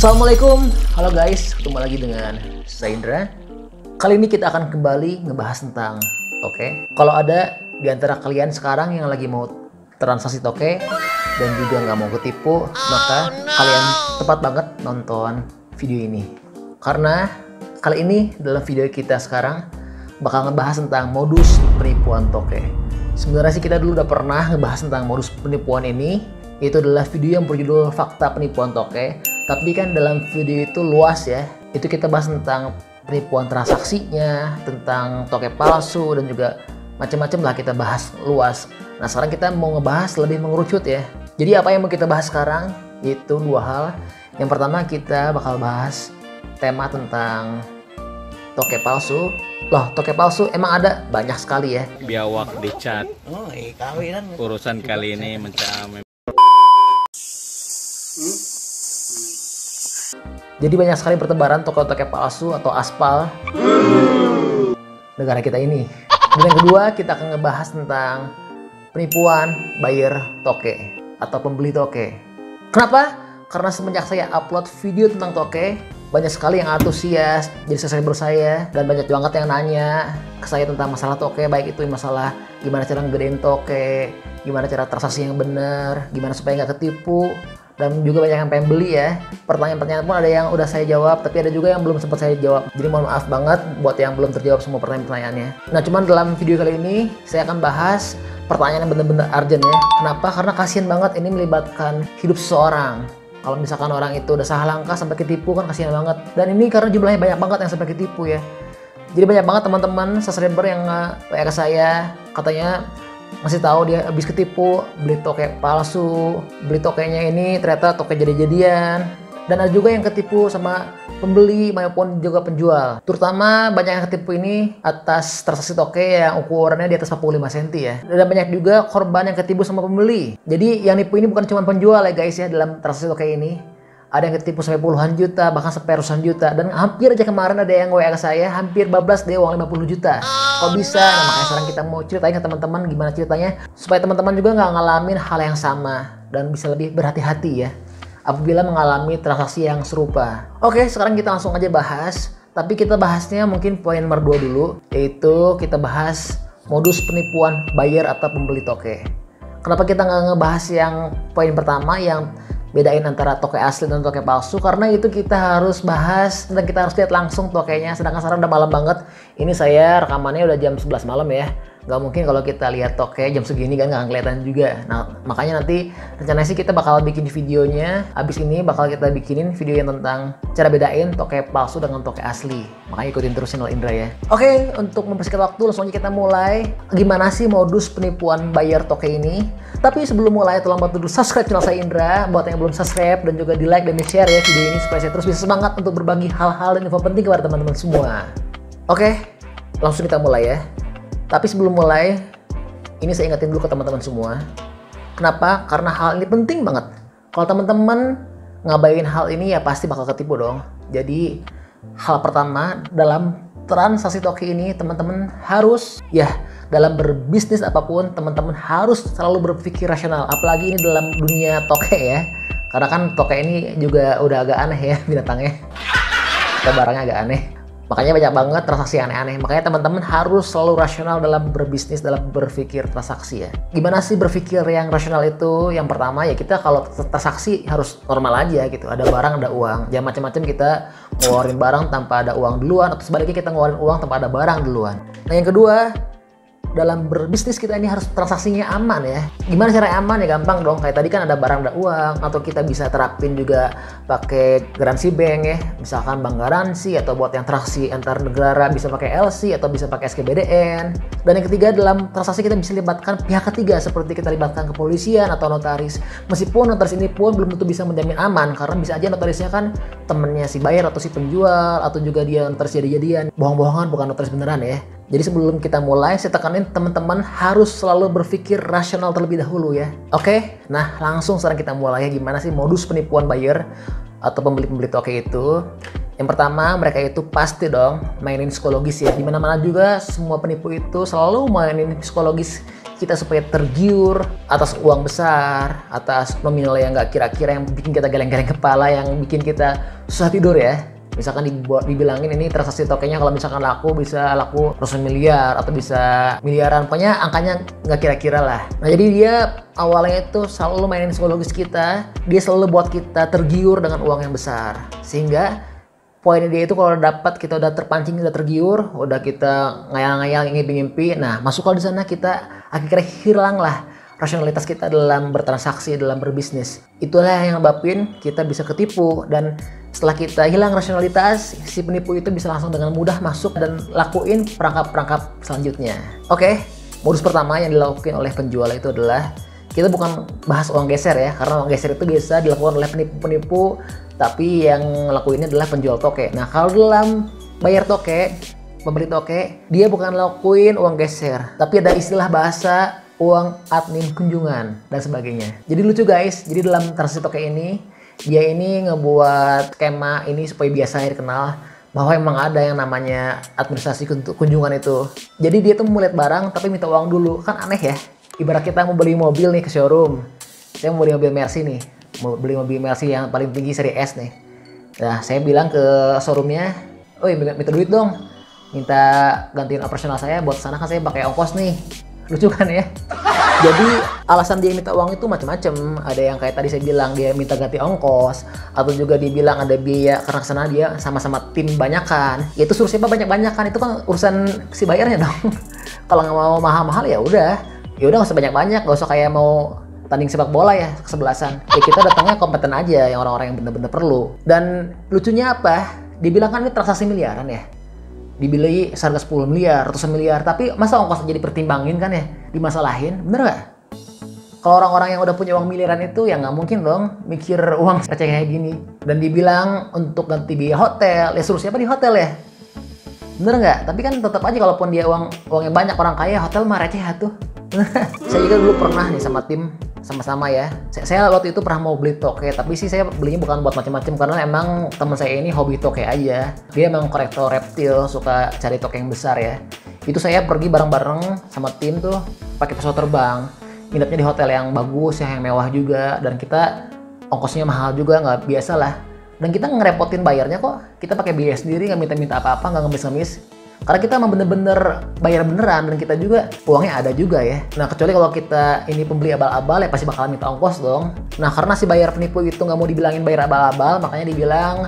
Assalamualaikum, halo guys, ketemu lagi dengan saya Indra. Kali ini kita akan kembali ngebahas tentang toke. Kalau ada di antara kalian sekarang yang lagi mau transaksi toke dan juga nggak mau ketipu, maka kalian tepat banget nonton video ini. Karena kali ini dalam video kita sekarang bakal ngebahas tentang modus penipuan toke. Sebenarnya sih kita dulu udah pernah ngebahas tentang modus penipuan ini. Itu adalah video yang berjudul Fakta Penipuan Toke. Tapi kan dalam video itu luas ya. Itu kita bahas tentang penipuan transaksinya, tentang toke palsu, dan juga macam-macam lah kita bahas luas. Nah sekarang kita mau ngebahas lebih mengerucut ya. Jadi apa yang mau kita bahas sekarang? Itu dua hal. Yang pertama kita bakal bahas tema tentang toke palsu. Loh, toke palsu emang ada? Banyak sekali ya. Biawak dicat. Oh, kawinan. Urusan kali ini mencari. Jadi banyak sekali bertebaran toke-toke palsu atau aspal negara kita ini. Dan yang kedua kita akan ngebahas tentang penipuan buyer toke atau pembeli toke. Kenapa? Karena semenjak saya upload video tentang toke, banyak sekali yang antusias jadi subscriber saya, dan banyak banget yang nanya ke saya tentang masalah toke, baik itu masalah gimana cara ngegedein toke, gimana cara transaksi yang benar, gimana supaya nggak ketipu, dan juga banyak yang pengen beli ya. Pertanyaan-pertanyaan pun ada yang udah saya jawab, tapi ada juga yang belum sempat saya jawab. Jadi mohon maaf banget buat yang belum terjawab semua pertanyaan-pertanyaannya. Nah cuman dalam video kali ini saya akan bahas pertanyaan yang benar-benar urgent ya. Kenapa? Karena kasihan banget ini melibatkan hidup seseorang. Kalau misalkan orang itu udah salah langkah sampai ketipu kan kasihan banget. Dan ini karena jumlahnya banyak banget yang sampai ketipu ya. Jadi banyak banget teman-teman subscriber yang WA ke saya, katanya masih tahu dia habis ketipu beli toke palsu, beli tokenya ini ternyata toke jadi-jadian. Dan ada juga yang ketipu sama pembeli maupun juga penjual. Terutama banyak yang ketipu ini atas transaksi toke yang ukurannya di atas 45 cm ya. Dan banyak juga korban yang ketipu sama pembeli. Jadi yang nipu ini bukan cuma penjual ya guys ya dalam transaksi toke ini. Ada yang ketipu sampai puluhan juta, bahkan sampai ratusan juta. Dan hampir aja kemarin ada yang WA ke saya, hampir bablas deh uang 50 juta. Kok bisa? Nah makanya sekarang kita mau ceritain ke teman-teman gimana ceritanya, supaya teman-teman juga nggak ngalamin hal yang sama dan bisa lebih berhati-hati ya apabila mengalami transaksi yang serupa. Oke, sekarang kita langsung aja bahas. Tapi kita bahasnya mungkin poin nomor 2 dulu, yaitu kita bahas modus penipuan buyer atau pembeli toke. Kenapa kita nggak ngebahas yang poin pertama yang bedain antara toke asli dan toke palsu? Karena itu kita harus bahas dan kita harus lihat langsung tokenya. Sedangkan sekarang udah malam banget. Ini saya rekamannya udah jam 11 malam ya. Nggak mungkin kalau kita lihat toke jam segini kan nggak kelihatan juga. Nah makanya nanti rencananya sih kita bakal bikin videonya. Abis ini bakal kita bikinin video yang tentang cara bedain toke palsu dengan toke asli. Makanya ikutin terus channel Indra ya. Oke, untuk mempersingkat waktu langsung aja kita mulai. Gimana sih modus penipuan buyer toke ini? Tapi sebelum mulai tolong bantu dulu subscribe channel saya Indra. Buat yang belum subscribe, dan juga di like dan di share ya video ini supaya saya terus bisa semangat untuk berbagi hal-hal dan info penting kepada teman-teman semua. Oke, langsung kita mulai ya. Tapi sebelum mulai, ini saya ingetin dulu ke teman-teman semua. Kenapa? Karena hal ini penting banget. Kalau teman-teman ngabain hal ini ya pasti bakal ketipu dong. Jadi hal pertama dalam transaksi toke ini teman-teman harus ya, dalam berbisnis apapun teman-teman harus selalu berpikir rasional. Apalagi ini dalam dunia toke ya. Karena kan toke ini juga udah agak aneh ya binatangnya. Atau barangnya agak aneh. Makanya banyak banget transaksi aneh-aneh. Makanya teman-teman harus selalu rasional dalam berbisnis, dalam berpikir transaksi ya. Gimana sih berpikir yang rasional itu? Yang pertama ya kita kalau transaksi harus normal aja gitu. Ada barang, ada uang. Jangan macam-macam kita ngeluarin barang tanpa ada uang duluan, atau sebaliknya kita ngeluarin uang tanpa ada barang duluan. Nah yang kedua, dalam berbisnis kita ini harus transaksinya aman ya. Gimana cara aman ya? Gampang dong. Kayak tadi kan ada barang ada uang, atau kita bisa terapin juga pakai garansi bank ya. Misalkan bank garansi, atau buat yang transaksi antar negara bisa pakai LC atau bisa pakai SKBDN. Dan yang ketiga, dalam transaksi kita bisa libatkan pihak ketiga seperti kita libatkan kepolisian atau notaris. Meskipun notaris ini pun belum tentu bisa menjamin aman, karena bisa aja notarisnya kan temennya si buyer atau si penjual, atau juga dia notaris jadi-jadian. Bohong-bohongan, bukan notaris beneran ya. Jadi sebelum kita mulai, saya tekanin teman-teman harus selalu berpikir rasional terlebih dahulu ya. Oke, nah langsung sekarang kita mulai ya. Gimana sih modus penipuan buyer atau pembeli-pembeli toke itu? Yang pertama, mereka itu pasti dong mainin psikologis ya. Dimana-mana juga semua penipu itu selalu mainin psikologis kita supaya tergiur atas uang besar, atas nominal yang nggak kira-kira, yang bikin kita geleng-geleng kepala, yang bikin kita susah tidur ya. Misalkan dibilangin ini transaksi tokennya kalau misalkan laku bisa laku ratusan miliar atau bisa miliaran, pokoknya angkanya nggak kira-kira lah. Nah jadi dia awalnya itu selalu mainin psikologis kita, dia selalu buat kita tergiur dengan uang yang besar. Sehingga poinnya dia itu kalau dapat kita udah terpancing, udah tergiur, udah kita ngayal-ngayal, ngimpi-ngimpi, nah masuk kalau di sana kita akhirnya hilang lah rasionalitas kita dalam bertransaksi, dalam berbisnis. Itulah yang nyebabin kita bisa ketipu, dan setelah kita hilang rasionalitas, si penipu itu bisa langsung dengan mudah masuk dan lakuin perangkap-perangkap selanjutnya. Oke, modus pertama yang dilakukan oleh penjual itu adalah, kita bukan bahas uang geser ya, karena uang geser itu biasa dilakukan oleh penipu-penipu, tapi yang ngelakuinnya adalah penjual toke. Nah kalau dalam bayar toke, pembeli toke, dia bukan lakuin uang geser, tapi ada istilah bahasa uang admin kunjungan dan sebagainya. Jadi lucu guys, jadi dalam transaksi toke ini, dia ini ngebuat skema ini supaya biasanya dikenal bahwa emang ada yang namanya administrasi kunjungan itu. Jadi dia tuh mau lihat barang tapi minta uang dulu, kan aneh ya. Ibarat kita mau beli mobil nih ke showroom, saya mau beli mobil Mercy nih, mau beli mobil Mercy yang paling tinggi seri S nih. Nah saya bilang ke showroomnya, oh minta duit dong, minta gantiin operasional saya buat sana kan saya pakai ongkos nih. Lucu kan ya? Jadi alasan dia minta uang itu macam-macam. Ada yang kayak tadi saya bilang dia minta ganti ongkos, atau juga dia bilang ada biaya karena kesana dia sama-sama tim banyakan. Ya itu suruh siapa banyak-banyakan, itu kan urusan si bayarnya dong. Kalau nggak mau mahal-mahal ya udah nggak usah banyak-banyak, nggak usah kayak mau tanding sepak bola ya kesebelasan. Ya kita datangnya kompeten aja, yang orang-orang yang bener-bener perlu. Dan lucunya apa? Dibilang kan ini transaksi miliaran ya. Dibeli seharga 10 miliar, ratusan miliar, tapi masa ongkos jadi pertimbangin kan ya, dimasalahin, bener nggak? Kalau orang-orang yang udah punya uang miliaran itu ya nggak mungkin dong mikir uang receh kayak gini. Dan dibilang untuk ganti biaya hotel, ya suruh siapa di hotel ya? Bener nggak? Tapi kan tetap aja kalaupun dia uangnya banyak, orang kaya, hotel mah receh tuh. Saya juga dulu pernah nih sama tim, sama-sama ya. Saya waktu itu pernah mau beli toke, tapi sih saya belinya bukan buat macam-macam, karena emang teman saya ini hobi toke aja. Dia emang kolektor reptil, suka cari toke yang besar ya. Itu saya pergi bareng-bareng sama tim tuh, pakai pesawat terbang, nginepnya di hotel yang bagus, yang mewah juga, dan kita ongkosnya mahal juga, nggak biasa lah. Dan kita ngerepotin bayarnya kok, kita pakai biaya sendiri, nggak minta-minta apa-apa, nggak ngemis-ngemis. Karena kita emang bener-bener bayar beneran, dan kita juga uangnya ada juga ya. Nah kecuali kalau kita ini pembeli abal-abal ya pasti bakalan minta ongkos dong. Nah karena si bayar penipu itu nggak mau dibilangin bayar abal-abal, makanya dibilang,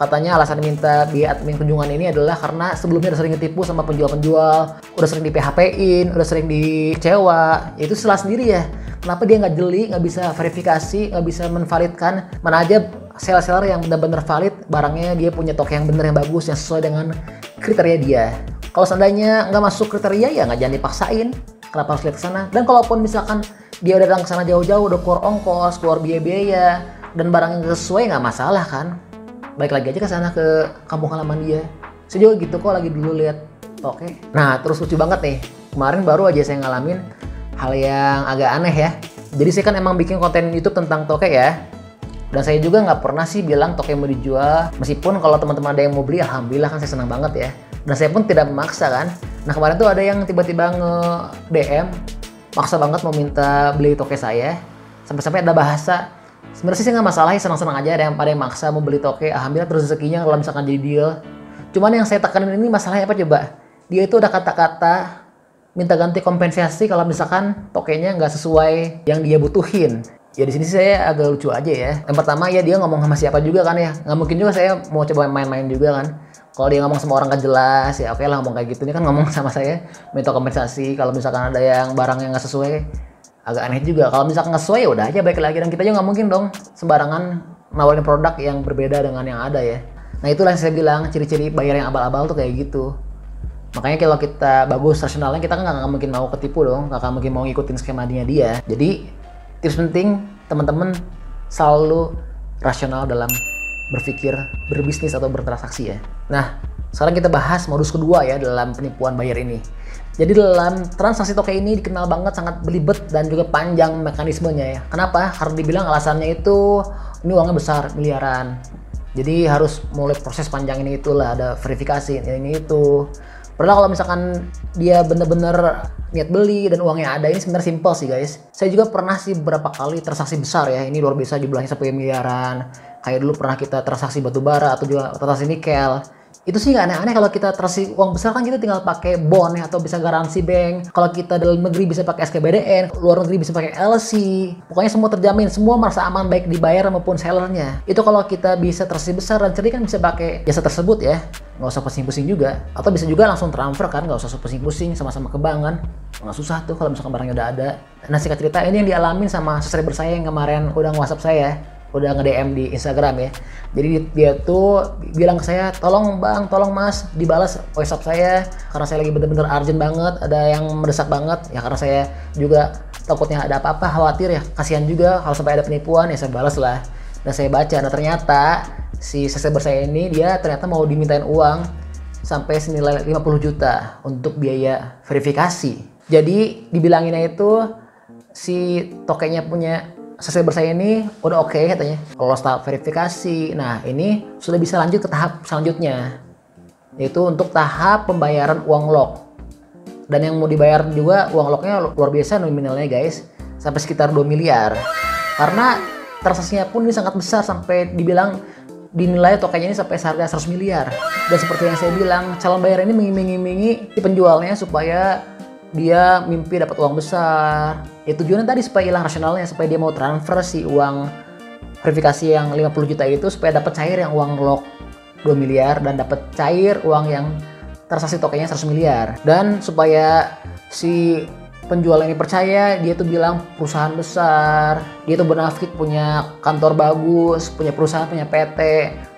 katanya alasan minta biaya admin kunjungan ini adalah karena sebelumnya udah sering ditipu sama penjual-penjual, udah sering di PHP-in, udah sering dikecewa. Itu salah sendiri ya. Kenapa dia nggak jeli, nggak bisa verifikasi, nggak bisa menvalidkan, mana aja seller-seller yang benar-benar valid barangnya, dia punya toke yang bener, yang bagus, yang sesuai dengan kriteria dia. Kalau seandainya nggak masuk kriteria ya nggak, jangan dipaksain. Kenapa harus lihat ke sana? Dan kalaupun misalkan dia udah datang ke sana jauh-jauh, udah keluar ongkos, keluar biaya-biaya, dan barang yang sesuai, nggak masalah kan? Balik lagi aja ke sana, ke kampung halaman dia. Saya juga gitu kok lagi dulu lihat toke. Nah terus lucu banget nih, kemarin baru aja saya ngalamin hal yang agak aneh ya. Jadi saya kan emang bikin konten YouTube tentang toke ya. Dan saya juga nggak pernah sih bilang toke mau dijual. Meskipun kalau teman-teman ada yang mau beli, alhamdulillah kan saya senang banget ya. Dan saya pun tidak memaksa kan. Nah kemarin tuh ada yang tiba-tiba nge-DM, maksa banget mau minta beli toke saya. Sampai-sampai ada bahasa, sebenarnya sih saya nggak masalah ya, senang-senang aja ada yang maksa mau beli toke. Alhamdulillah terus rezekinya kalau misalkan jadi deal. Cuman yang saya tekanin ini masalahnya apa coba? Dia itu ada kata-kata minta ganti kompensasi kalau misalkan tokenya nggak sesuai yang dia butuhin. Ya di sini saya agak lucu aja ya. Yang pertama ya dia ngomong sama siapa juga kan ya. Nggak mungkin juga saya mau coba main-main juga kan. Kalau dia ngomong sama orang gak jelas ya oke lah ngomong kayak gitu. Ini kan ngomong sama saya minta kompensasi kalau misalkan ada yang barang yang nggak sesuai. Agak aneh juga. Kalau misalkan nggak sesuai ya udah aja baik lagi. Dan kita juga nggak mungkin dong sembarangan nawarin produk yang berbeda dengan yang ada ya. Nah itulah yang saya bilang ciri-ciri bayar yang abal-abal tuh kayak gitu. Makanya kalau kita bagus rasionalnya, kita kan nggak mungkin mau ketipu dong, nggak mungkin mau ngikutin skema dia. Jadi tips penting teman-teman selalu rasional dalam berpikir berbisnis atau bertransaksi ya. Nah sekarang kita bahas modus kedua ya dalam penipuan bayar ini. Jadi dalam transaksi toke ini dikenal banget sangat belibet dan juga panjang mekanismenya ya. Kenapa? Karena dibilang alasannya itu ini uangnya besar, miliaran. Jadi harus mulai proses panjang ini itulah, ada verifikasi ini itu. Padahal kalau misalkan dia bener-bener niat beli dan uangnya ada, ini sebenarnya simpel sih guys. Saya juga pernah sih beberapa kali transaksi besar ya, ini luar biasa jumlahnya sampai miliaran. Kayak dulu pernah kita transaksi batu bara atau juga transaksi nikel. Itu sih nggak aneh-aneh kalau kita transaksi uang besar kan kita tinggal pakai bond ya, atau bisa garansi bank. Kalau kita dalam negeri bisa pakai SKBDN, luar negeri bisa pakai LC. Pokoknya semua terjamin, semua merasa aman baik dibayar maupun sellernya. Itu kalau kita bisa transaksi besar dan cerdik kan bisa pakai jasa tersebut ya. Nggak usah pusing-pusing juga. Atau bisa juga langsung transfer kan, nggak usah pusing-pusing sama-sama ke bank kan. Nggak susah tuh kalau misalkan barangnya udah ada. Nah singkat cerita ini yang dialamin sama subscriber saya yang kemarin udah nge-WhatsApp saya, udah nge-DM di Instagram ya. Jadi dia tuh bilang ke saya, tolong bang, tolong mas, dibalas WhatsApp saya karena saya lagi bener-bener urgent banget, ada yang mendesak banget ya, karena saya juga takutnya ada apa-apa, khawatir ya, kasihan juga kalau sampai ada penipuan ya, saya balas lah. Dan saya baca, nah ternyata si subscriber saya ini dia ternyata mau dimintain uang sampai senilai 50 juta untuk biaya verifikasi. Jadi dibilanginnya itu si tokenya punya subscriber saya ini udah oke katanya, lolos tahap verifikasi. Nah ini sudah bisa lanjut ke tahap selanjutnya, yaitu untuk tahap pembayaran uang lock. Dan yang mau dibayar juga uang locknya luar biasa nominalnya guys, sampai sekitar 2 miliar. Karena transaksinya pun ini sangat besar, sampai dibilang dinilai tokennya ini sampai harga 100 miliar. Dan seperti yang saya bilang, calon bayar ini mengiming-imingi si penjualnya supaya dia mimpi dapat uang besar. Ya tujuannya tadi supaya hilang rasionalnya, supaya dia mau transfer si uang verifikasi yang 50 juta itu supaya dapat cair yang uang lock 2 miliar dan dapat cair uang yang transaksi tokennya 100 miliar. Dan supaya si penjual ini percaya, dia tuh bilang perusahaan besar, dia tuh bonafit punya kantor bagus, punya perusahaan, punya PT,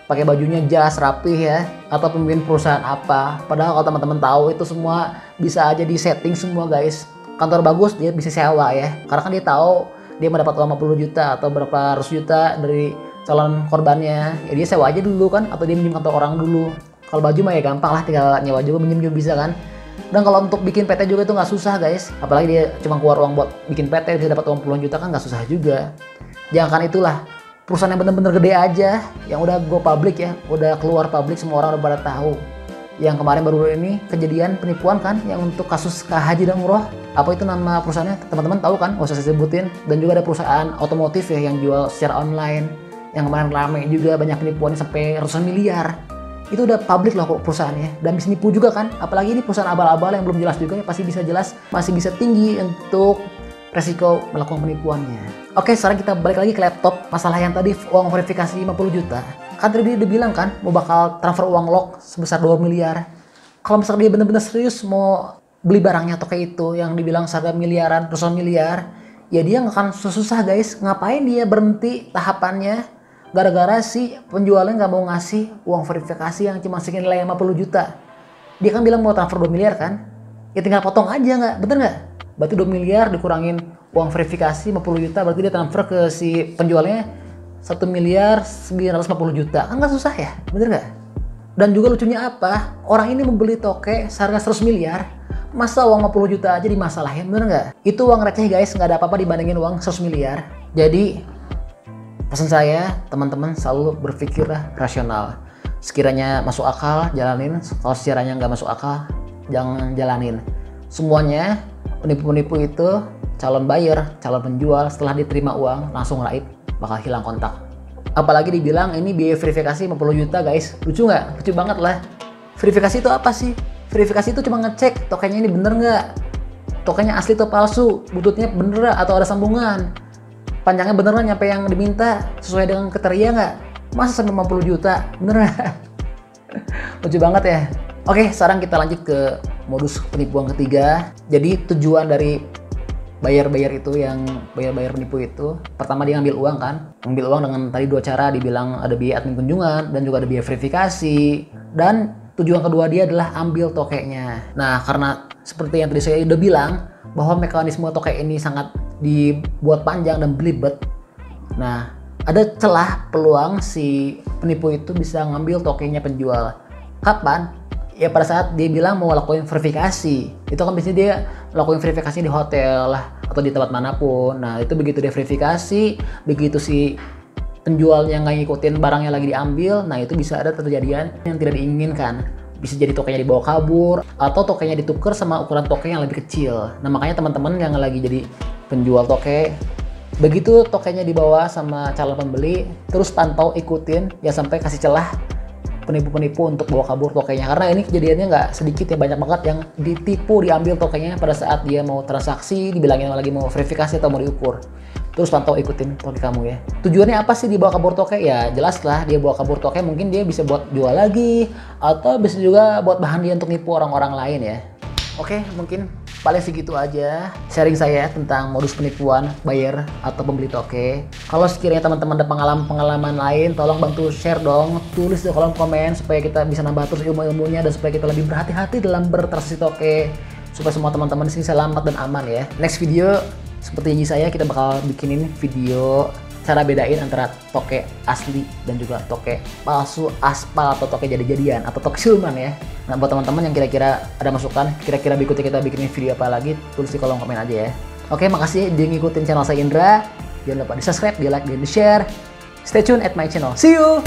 pakai bajunya jas rapih ya, atau pemimpin perusahaan apa. Padahal kalau teman-teman tahu itu semua bisa aja di setting semua guys. Kantor bagus dia bisa sewa ya, karena kan dia tahu dia mendapat uang 50 juta atau berapa ratus juta dari calon korbannya, ya dia sewa aja dulu kan, atau dia minjem kantor orang dulu. Kalau baju mah ya gampang lah, tinggal nyewa juga, minjem juga bisa kan. Dan kalau untuk bikin PT juga itu nggak susah guys, apalagi dia cuma keluar uang buat bikin PT bisa dapat uang puluhan juta kan nggak susah juga. Jangan itulah, perusahaan yang bener-bener gede aja, yang udah go public ya, udah keluar publik, semua orang udah pada tahu. Yang kemarin baru ini kejadian penipuan kan, yang untuk kasus Haji dan Umroh, apa itu nama perusahaannya teman-teman tahu kan, nggak usah saya sebutin. Dan juga ada perusahaan otomotif ya yang jual secara online, yang kemarin rame juga, banyak penipuannya sampai ratusan miliar. Itu udah publik loh kok perusahaannya, dan bisa nipu juga kan. Apalagi ini perusahaan abal-abal yang belum jelas juga ya, pasti bisa jelas, masih bisa tinggi untuk resiko melakukan penipuannya. Oke, sekarang kita balik lagi ke laptop. Masalah yang tadi uang verifikasi 50 juta. Kan tadi dia udah bilang kan mau bakal transfer uang lock sebesar 2 miliar. Kalau misalnya dia bener-bener serius mau beli barangnya atau kayak itu yang dibilang seharga miliaran, ratusan miliar, ya dia nggak akan susah guys. Ngapain dia berhenti tahapannya gara-gara si penjualnya nggak mau ngasih uang verifikasi yang cuma senilai 50 juta. Dia kan bilang mau transfer 2 miliar kan? Ya tinggal potong aja nggak? Bener nggak? Berarti 2 miliar dikurangin uang verifikasi 50 juta, berarti dia transfer ke si penjualnya 1 miliar 950 juta. Kan nggak susah ya? Bener nggak? Dan juga lucunya apa? Orang ini membeli toke seharga 100 miliar, masa uang 50 juta aja dimasalahin, bener nggak? Itu uang receh guys, nggak ada apa-apa dibandingin uang 100 miliar. Jadi pesan saya, teman-teman selalu berpikirlah rasional. Sekiranya masuk akal, jalanin. Kalau sekiranya nggak masuk akal, jangan jalanin. Semuanya penipu-penipu itu calon buyer, calon penjual setelah diterima uang langsung raib, bakal hilang kontak. Apalagi dibilang ini biaya verifikasi 50 juta guys. Lucu nggak? Lucu banget lah. Verifikasi itu apa sih? Verifikasi itu cuma ngecek tokennya ini bener nggak, tokennya asli atau palsu, bututnya bener atau ada sambungan, panjangnya bener nggak nyampe yang diminta, sesuai dengan kriteria nggak. Masa sampai 50 juta? Bener nggak? Lucu banget ya. Oke, sekarang kita lanjut ke modus penipuan ketiga. Jadi tujuan dari bayar-bayar itu, yang bayar-bayar penipu itu, pertama dia ngambil uang kan, ngambil uang dengan tadi dua cara, dibilang ada biaya admin kunjungan dan juga ada biaya verifikasi. Dan tujuan kedua dia adalah ambil tokenya. Nah, karena seperti yang tadi saya udah bilang bahwa mekanisme toke ini sangat dibuat panjang dan belibet. Nah, ada celah peluang si penipu itu bisa ngambil tokenya penjual. Kapan? Ya pada saat dia bilang mau lakuin verifikasi. Itu kan biasanya dia lakuin verifikasi di hotel lah atau di tempat manapun. Nah itu begitu dia verifikasi, begitu si penjualnya nggak ngikutin barangnya lagi diambil, nah itu bisa ada terjadian yang tidak diinginkan. Bisa jadi tokenya dibawa kabur, atau tokenya ditukar sama ukuran toke yang lebih kecil. Nah makanya teman-teman yang lagi jadi penjual toke, begitu tokenya dibawa sama calon pembeli, terus pantau, ikutin, ya sampai kasih celah penipu-penipu untuk bawa kabur tokenya. Karena ini kejadiannya nggak sedikit ya, banyak banget yang ditipu, diambil tokenya pada saat dia mau transaksi, dibilangin lagi mau verifikasi atau mau diukur. Terus pantau, ikutin toke kamu ya. Tujuannya apa sih dibawa kabur toke? Ya jelas lah, dia bawa kabur toke mungkin dia bisa buat jual lagi, atau bisa juga buat bahan dia untuk nipu orang-orang lain ya. Oke, mungkin paling segitu aja sharing saya tentang modus penipuan buyer atau pembeli toke. Kalau sekiranya teman-teman ada pengalaman lain, tolong bantu share dong, tulis di kolom komen supaya kita bisa nambah terus ilmu-ilmunya dan supaya kita lebih berhati-hati dalam bertransaksi toke, supaya semua teman-teman di sini selamat dan aman ya. Next video seperti janji saya, kita bakal bikinin video cara bedain antara toke asli dan juga toke palsu, aspal atau toke jadi-jadian atau toke siluman ya. Nah buat teman-teman yang kira-kira ada masukan, kira-kira berikutnya kita bikinin video apa lagi, tulis di kolom komen aja ya. Oke, makasih udah ngikutin channel saya Indra. Jangan lupa di subscribe, di like, dan di share. Stay tune at my channel. See you!